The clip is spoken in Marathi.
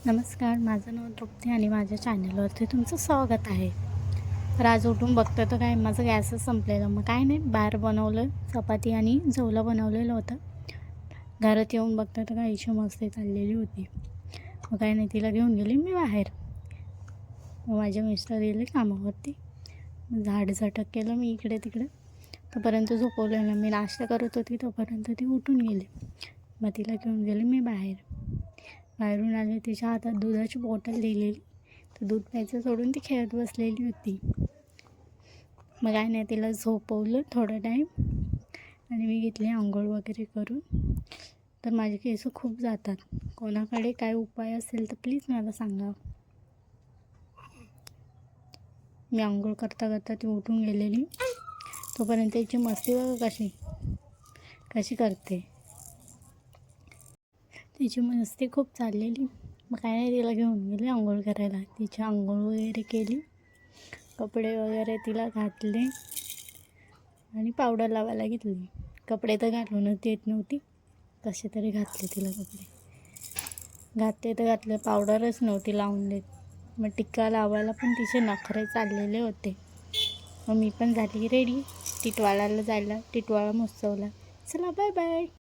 नमस्कार, माझं नाव तृप्ती आणि माझ्या चॅनलवरती तुमचं स्वागत आहे. तर आज उठून बघतं तर काय माझं गॅसच संपलेलं. मग काय नाही, बाहेर बनवलं चपाती आणि झोलं बनवलेलं होतं. घरात येऊन बघतं तर गाईची मस्ती चाललेली होती. मग काय नाही, तिला घेऊन गेली मी बाहेर. मग माझे मिस्टर गेले कामावरती. झाड झटक केलं मी इकडे तिकडे. तोपर्यंत झोपवलेलं मी नाश्ता करत होती, तोपर्यंत ती उठून गेली. मग तिला घेऊन गेली मी बाहेर. बाहेरून आले, तिच्या हातात दुधाची बॉटल दिलेली. तर दूध प्यायचं सोडून ती खेळत बसलेली होती. मग काय नाही, तिला झोपवलं थोडा टाईम आणि मी घेतली आंघोळ वगैरे करून. तर माझे केस खूप जातात. कोणाकडे काय उपाय असेल तर प्लीज मला सांगा. मी आंघोळ करता करता ती उठून गेलेली. तोपर्यंत तिची मस्ती बघा कशी करते. तिची मस्ती खूप चाललेली. मग काय नाही, तिला घेऊन गेली आंघोळ करायला. तिची आंघोळ वगैरे केली, कपडे वगैरे तिला घातले आणि पावडर लावायला घेतली. कपडे तर घालूनच देत नव्हती, कसे तरी घातले तिला कपडे. घातले पावडरच नव्हती लावून देत. मग टिक्का लावायला पण तिचे नखरे चाललेले होते. मग मी पण झाली रेडी टिटवाळाला जायला, टिटवाळा महोत्सवला. चला बाय बाय.